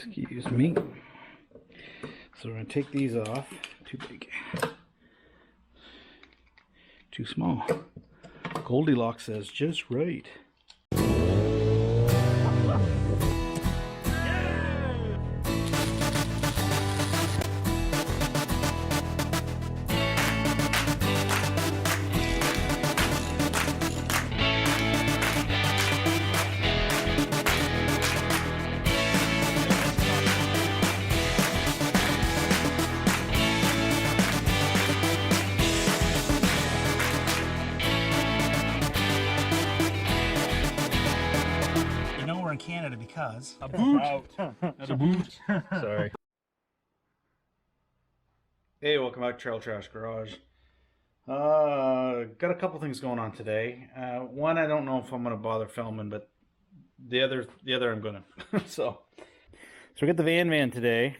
Excuse me. So we're going to take these off. Too big. Too small. Goldilocks says just right. In Canada because a boot. Not a boot. Sorry. Hey, welcome back to Trail Trash Garage. Got a couple things going on today. One, I don't know if I'm gonna bother filming, but the other I'm gonna. so we got the VanVan today,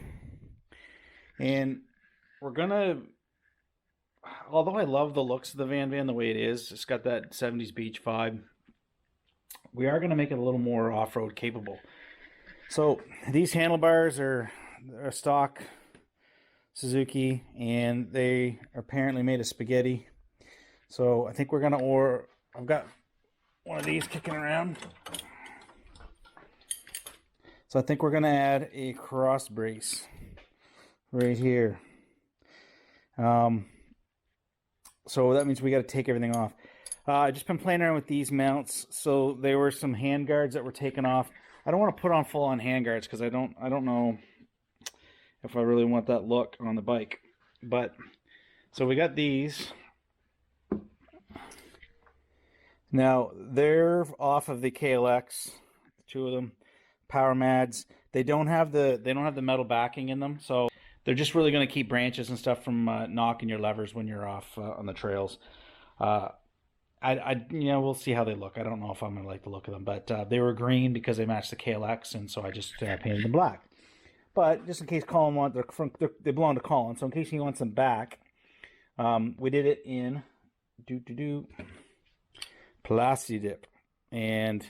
and we're gonna. Although I love the looks of the VanVan the way it is, it's got that 70s beach vibe. We are going to make it a little more off-road capable. So these handlebars are stock Suzuki, and they are apparently made of spaghetti. So I think we're going to I've got one of these kicking around. So I think we're going to add a cross brace right here. So that means we got to take everything off. I've just been playing around with these mounts. So there were some handguards that were taken off. I don't want to put on full-on handguards because I don't know if I really want that look on the bike. But so we got these. Now they're off of the KLX, two of them, Power Mads. They don't have the metal backing in them, so they're just really going to keep branches and stuff from knocking your levers when you're off on the trails. We'll see how they look. I don't know if I'm gonna like the look of them, but they were green because they matched the KLX, and so I just painted them black. But just in case Colin wants, they belong to Colin, so in case he wants them back, we did it in Plasti Dip, and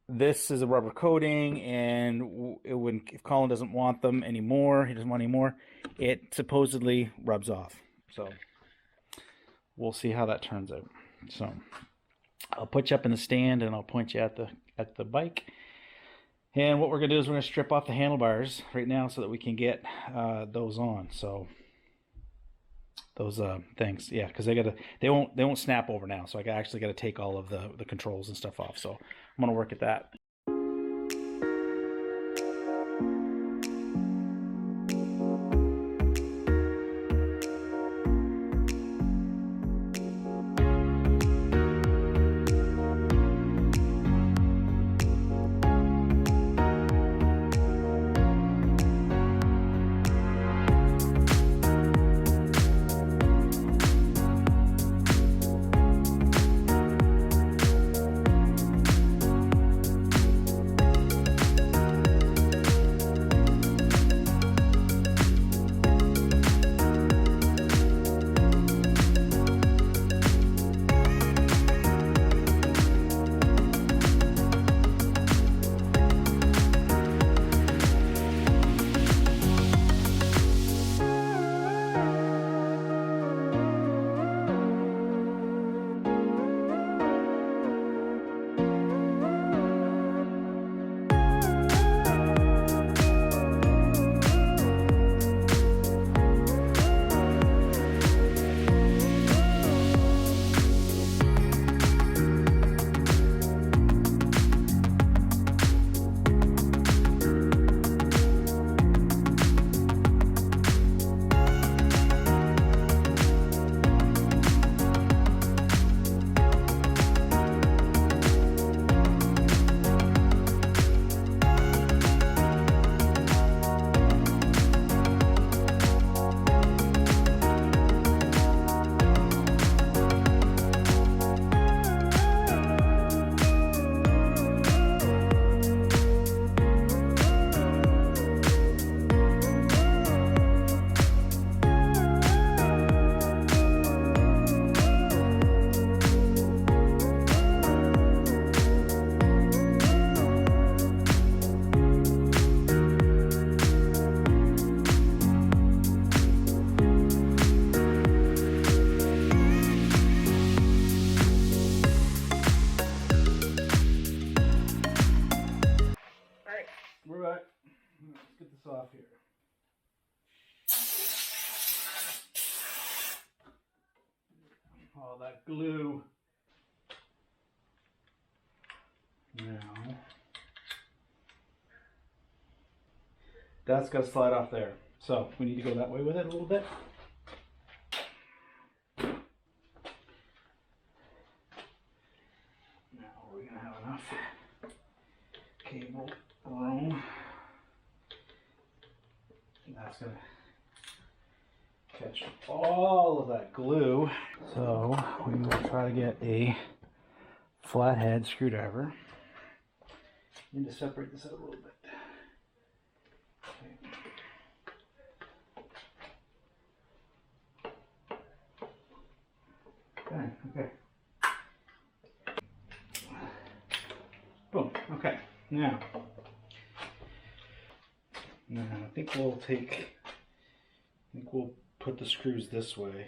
this is a rubber coating, and if Colin doesn't want them anymore, he doesn't want any more, it supposedly rubs off. So we'll see how that turns out. So I'll put you up in the stand and I'll point you at the bike. And what we're gonna do is we're gonna strip off the handlebars right now so that we can get those on. So those things, yeah, because they won't snap over now. So I actually got to take all of the controls and stuff off. So I'm gonna work at that. We're right. Let's get this off here. All that glue. Now, that's got to slide off there. So we need to go that way with it a little bit. Now we're going to have enough cable room. That's going to catch all of that glue. So we will try to get a flathead screwdriver. Need to separate this out a little bit. Okay. Boom. Okay. Now I think we'll put the screws this way.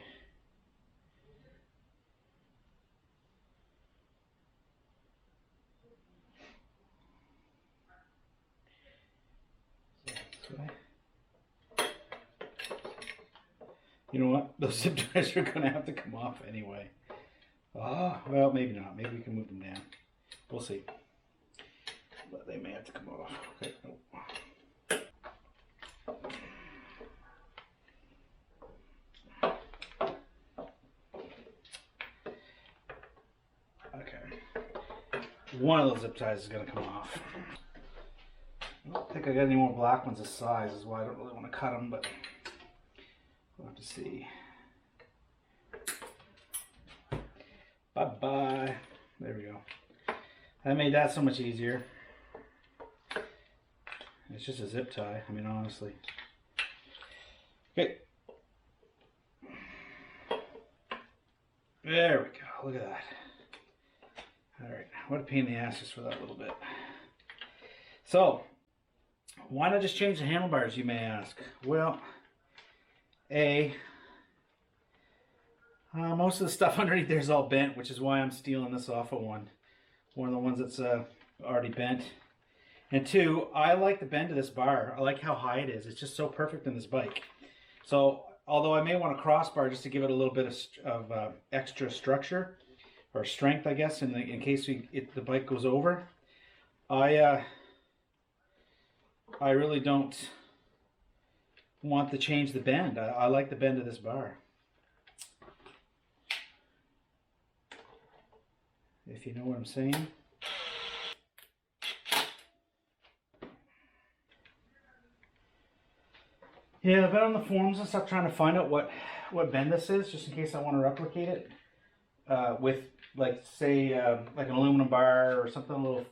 You know what? Those zip ties are going to have to come off anyway. Well, maybe not. Maybe we can move them down. We'll see. But they may have to come off. Okay. Okay. One of those zip ties is going to come off. I don't think I got any more black ones this size, is why I don't really want to cut them, but we'll have to see. Bye-bye. There we go. That made that so much easier. It's just a zip tie, I mean, honestly. Okay. There we go. Look at that. Alright, what a pain in the ass just for that little bit. So, why not just change the handlebars, you may ask? Well, most of the stuff underneath there is all bent, which is why I'm stealing this off of one of the ones that's already bent. And two, I like the bend of this bar. I like how high it is. It's just so perfect in this bike. So, although I may want a crossbar just to give it a little bit of extra structure or strength, I guess, in case the bike goes over, I really don't want to change the bend. I like the bend of this bar. If you know what I'm saying. Yeah, I've been on the forums and stuff trying to find out what bend this is, just in case I want to replicate it with, like, say, like an aluminum bar or something a little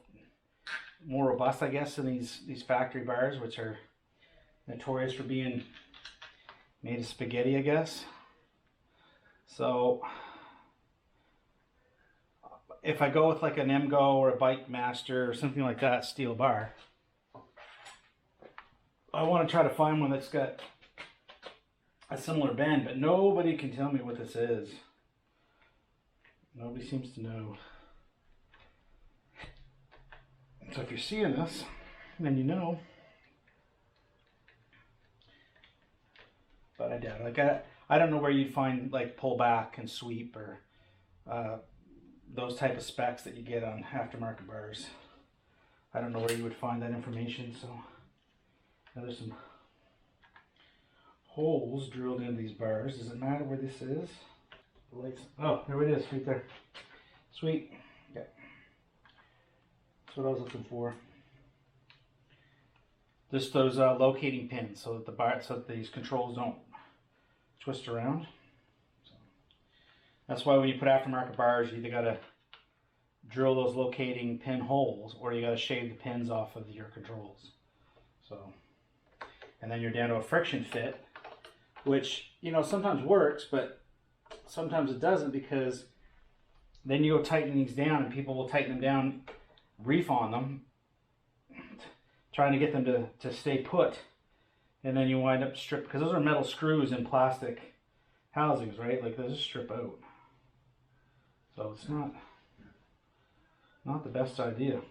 more robust, I guess, than these factory bars, which are notorious for being made of spaghetti, I guess. So if I go with like an MGO or a Bike Master or something like that steel bar, I want to try to find one that's got a similar bend, but nobody can tell me what this is. Nobody seems to know. So if you're seeing this, then you know. But I doubt it. Like I don't know where you'd find like pull back and sweep or those type of specs that you get on aftermarket bars. I don't know where you would find that information. So now there's some holes drilled into these bars. Does it matter where this is? The lights. Oh, there it is, right there. Sweet. Okay. That's what I was looking for. Just those locating pins, so that these controls don't twist around. So that's why when you put aftermarket bars, you either gotta drill those locating pin holes, or you gotta shave the pins off of your controls. So, and then you're down to a friction fit, which, you know, sometimes works, but sometimes it doesn't, because then you go tighten these down, and people will tighten them down, reef on them, trying to get them to stay put, and then you wind up strip, because those are metal screws in plastic housings, right? Like, those just strip out. So it's not the best idea.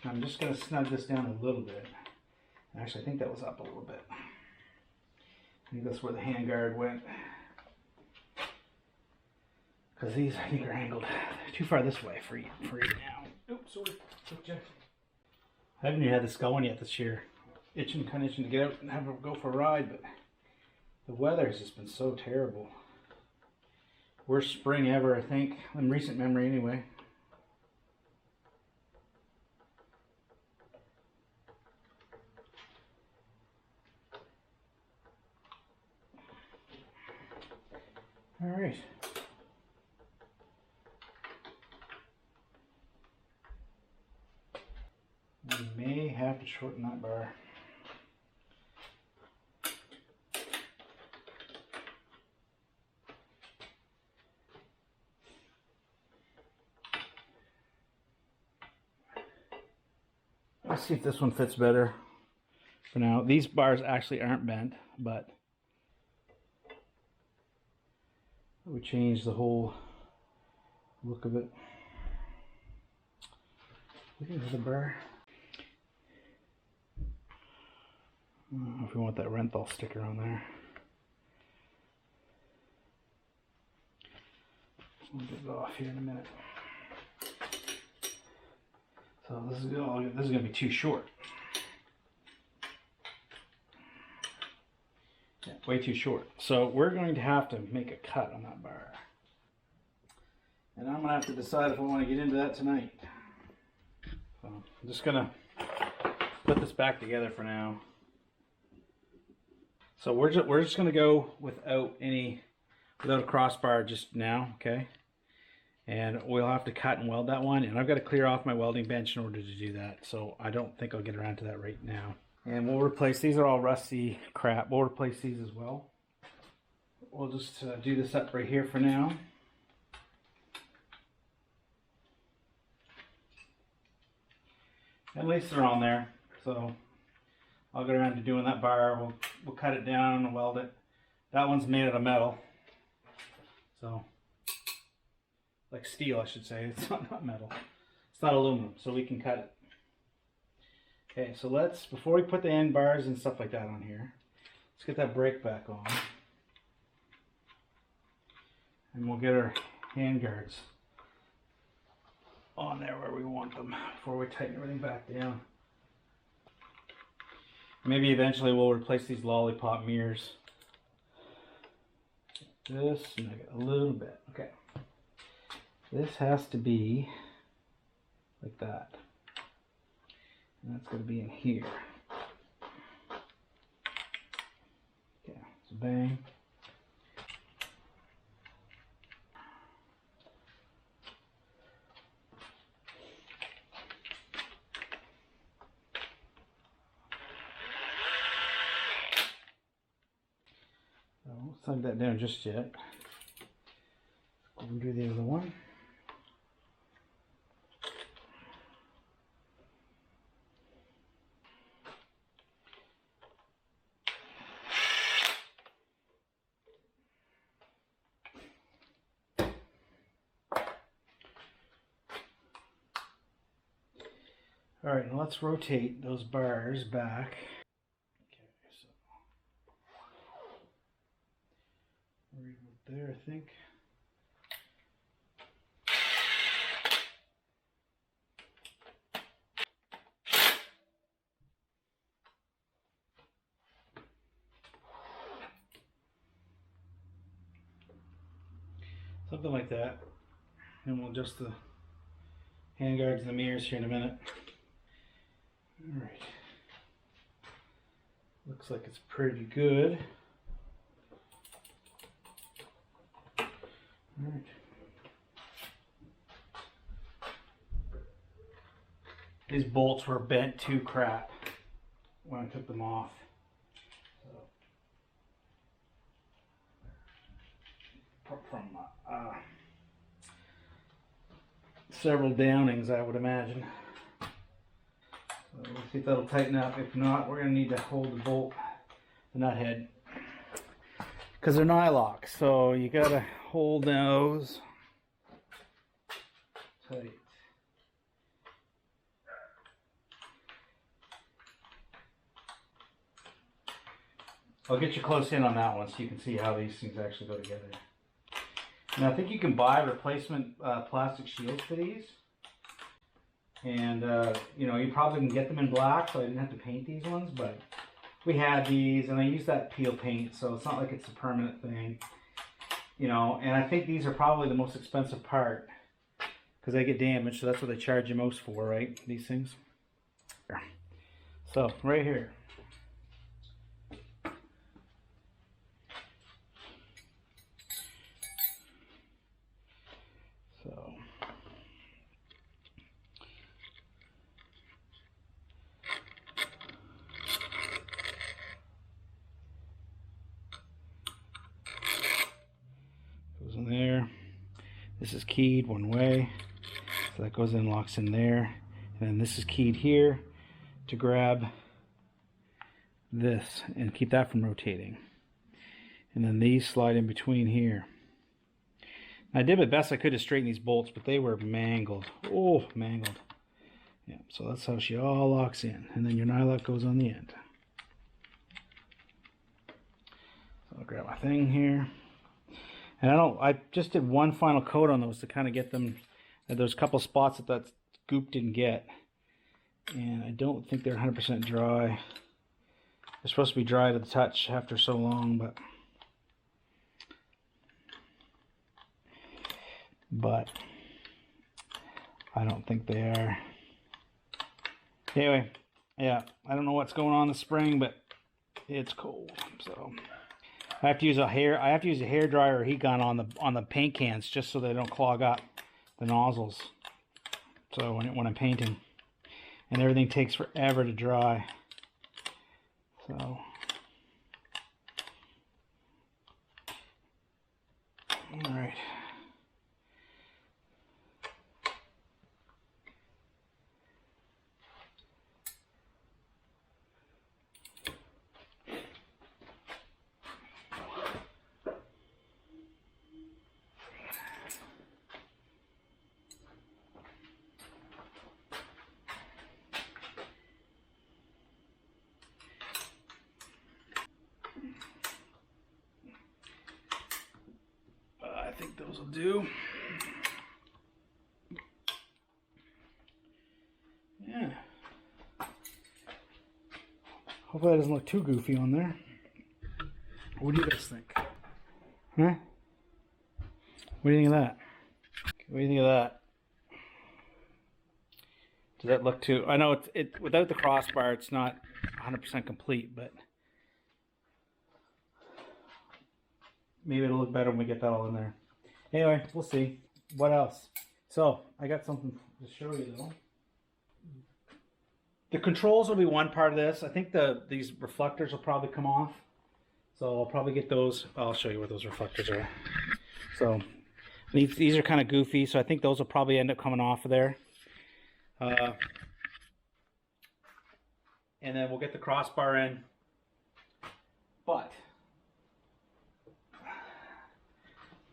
I'm just going to snug this down a little bit. Actually, I think that was up a little bit. I think that's where the handguard went. Because these, I think, are angled too far this way for you now. Oops, sorry. I haven't even had this going yet this year. Kind of itching to get out and have a go for a ride, but the weather has just been so terrible. Worst spring ever, I think, in recent memory anyway. All right. We may have to shorten that bar. Let's see if this one fits better for now. These bars actually aren't bent, but it would change the whole look of it. Look at the bar. I don't know if we want that Renthal sticker on there. We'll get it off here in a minute. So this is going to be too short. Yeah, way too short. So we're going to have to make a cut on that bar. And I'm going to have to decide if I want to get into that tonight. So I'm just going to put this back together for now. So we're just going to go without a crossbar just now, okay? And we'll have to cut and weld that one, and I've got to clear off my welding bench in order to do that, so I don't think I'll get around to that right now. And we'll replace, these are all rusty crap, we'll replace these as well. We'll just do this up right here for now. At least they're on there, so I'll get around to doing that bar. We'll cut it down and weld it. That one's made out of metal, so like steel, I should say. It's not metal. It's not aluminum, so we can cut it. Okay, so before we put the end bars and stuff like that on here, let's get that brake back on. And we'll get our hand guards on there where we want them before we tighten everything back down. Maybe eventually we'll replace these lollipop mirrors. This, a little bit, okay. This has to be like that. And that's going to be in here. Okay, so bang. So I won't snug that down just yet. We'll do the other one. All right, now let's rotate those bars back. Okay, so right there, I think. Something like that. And we'll adjust the handguards and the mirrors here in a minute. All right. Looks like it's pretty good. All right. These bolts were bent to crap when I took them off. From several downings, I would imagine. So we'll see if that'll tighten up. If not, we're going to need to hold the bolt, the nut head, because they're nylock. So you got to hold those tight. I'll get you close in on that one so you can see how these things actually go together. And I think you can buy replacement plastic shields for these. And, you know, you probably can get them in black, so I didn't have to paint these ones, but we had these, and I used that peel paint, so it's not like it's a permanent thing. You know, and I think these are probably the most expensive part, because they get damaged, so that's what they charge you most for, right? These things. So, right here. So. Goes in there. This is keyed one way. So that goes in, locks in there. And then this is keyed here to grab this and keep that from rotating. And then these slide in between here. I did my best I could to straighten these bolts, but they were mangled. Oh, mangled. Yeah, so that's how she all locks in. And then your nylock goes on the end. So I'll grab my thing here. And I just did one final coat on those to kind of get them. There's a couple spots that goop didn't get. And I don't think they're 100% dry. They're supposed to be dry to the touch after so long, but I don't think they are. Anyway, yeah, I don't know what's going on in the spring, but it's cold, so I have to use a hair dryer or heat gun on the paint cans just so they don't clog up the nozzles. So when I'm painting, and everything takes forever to dry. So all right. I think those will do. Yeah. Hopefully that doesn't look too goofy on there. What do you guys think? Huh? What do you think of that? What do you think of that? Does that look too... I know it without the crossbar it's not 100% complete, but maybe it'll look better when we get that all in there. Anyway, we'll see. What else? So, I got something to show you though. The controls will be one part of this. I think these reflectors will probably come off. So I'll probably get those. I'll show you what those reflectors are. So these are kind of goofy, so I think those will probably end up coming off of there. And then we'll get the crossbar in. But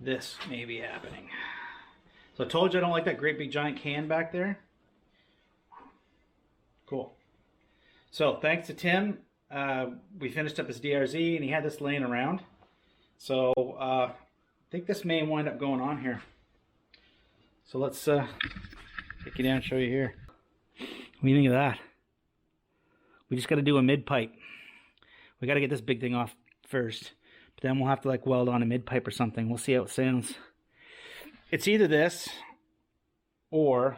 this may be happening. So I told you I don't like that great big giant can back there. Cool. So thanks to Tim, we finished up his DRZ and he had this laying around. So I think this may wind up going on here. So let's take you down and show you here. What do you think of that? We just got to do a mid pipe. We got to get this big thing off first. But then we'll have to like weld on a mid pipe or something. We'll see how it sounds. It's either this or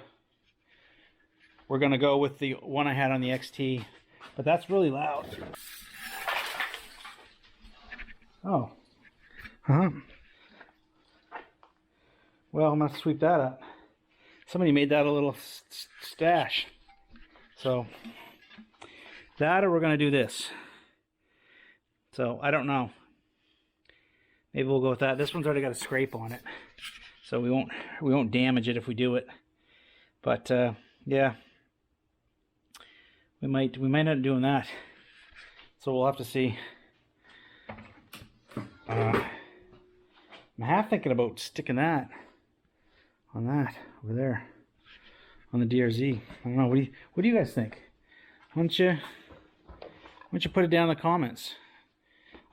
we're going to go with the one I had on the XT. But that's really loud. Oh. Huh. Well, I'm going to sweep that up. Somebody made that a little stash. So, that or we're going to do this. So, I don't know. Maybe we'll go with that. This one's already got a scrape on it. So, we won't damage it if we do it. But, yeah. We might end up doing that. So, we'll have to see. I'm half thinking about sticking that on that over there on the DRZ. I don't know. What do you guys think? Why don't you put it down in the comments?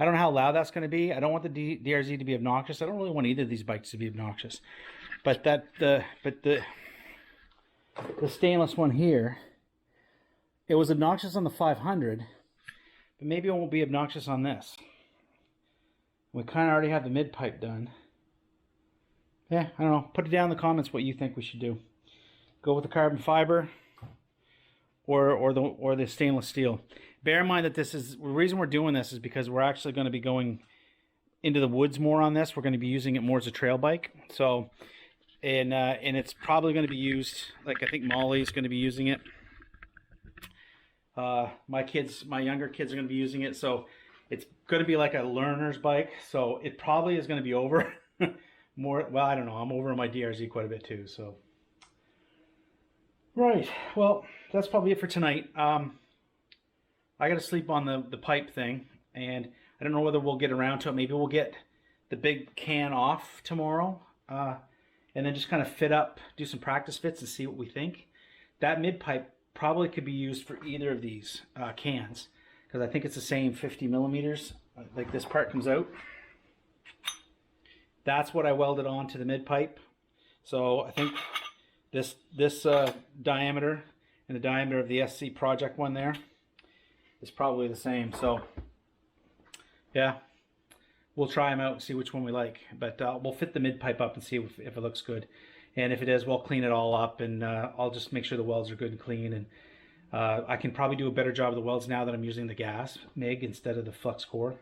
I don't know how loud that's going to be. I don't want the DRZ to be obnoxious. I don't really want either of these bikes to be obnoxious. But the stainless one here, it was obnoxious on the 500, but maybe it won't be obnoxious on this. We kind of already have the mid pipe done. Yeah, I don't know. Put it down in the comments what you think we should do. Go with the carbon fiber or the stainless steel. Bear in mind that the reason we're doing this is because we're actually going to be going into the woods more on this. We're going to be using it more as a trail bike. So, and it's probably going to be used, like I think Molly's going to be using it. My younger kids are going to be using it. So it's going to be like a learner's bike. So it probably is going to be over more. Well, I don't know. I'm over on my DRZ quite a bit too. So, right. Well, that's probably it for tonight. I got to sleep on the pipe thing, and I don't know whether we'll get around to it. Maybe we'll get the big can off tomorrow, and then just kind of fit up, do some practice fits and see what we think. That mid pipe probably could be used for either of these cans, because I think it's the same 50 millimeters, like this part comes out. That's what I welded on to the mid pipe. So I think this diameter and the diameter of the SC Project one there is probably the same. So yeah, we'll try them out and see which one we like, but we'll fit the mid pipe up and see if it looks good, and if it is, we'll clean it all up, and I'll just make sure the welds are good and clean, and I can probably do a better job of the welds now that I'm using the gas MIG instead of the flux core.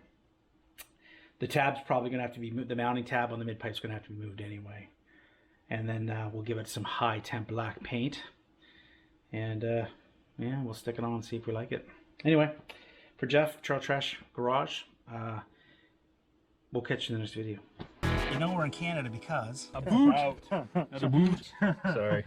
The tab's probably gonna have to be moved. The mounting tab on the mid pipe's gonna have to be moved anyway, and then we'll give it some high temp black paint, and yeah, we'll stick it on and see if we like it. Anyway, for Jeff, Trail Trash Garage, we'll catch you in the next video. You know we're in Canada because... A boot! A boot! Sorry.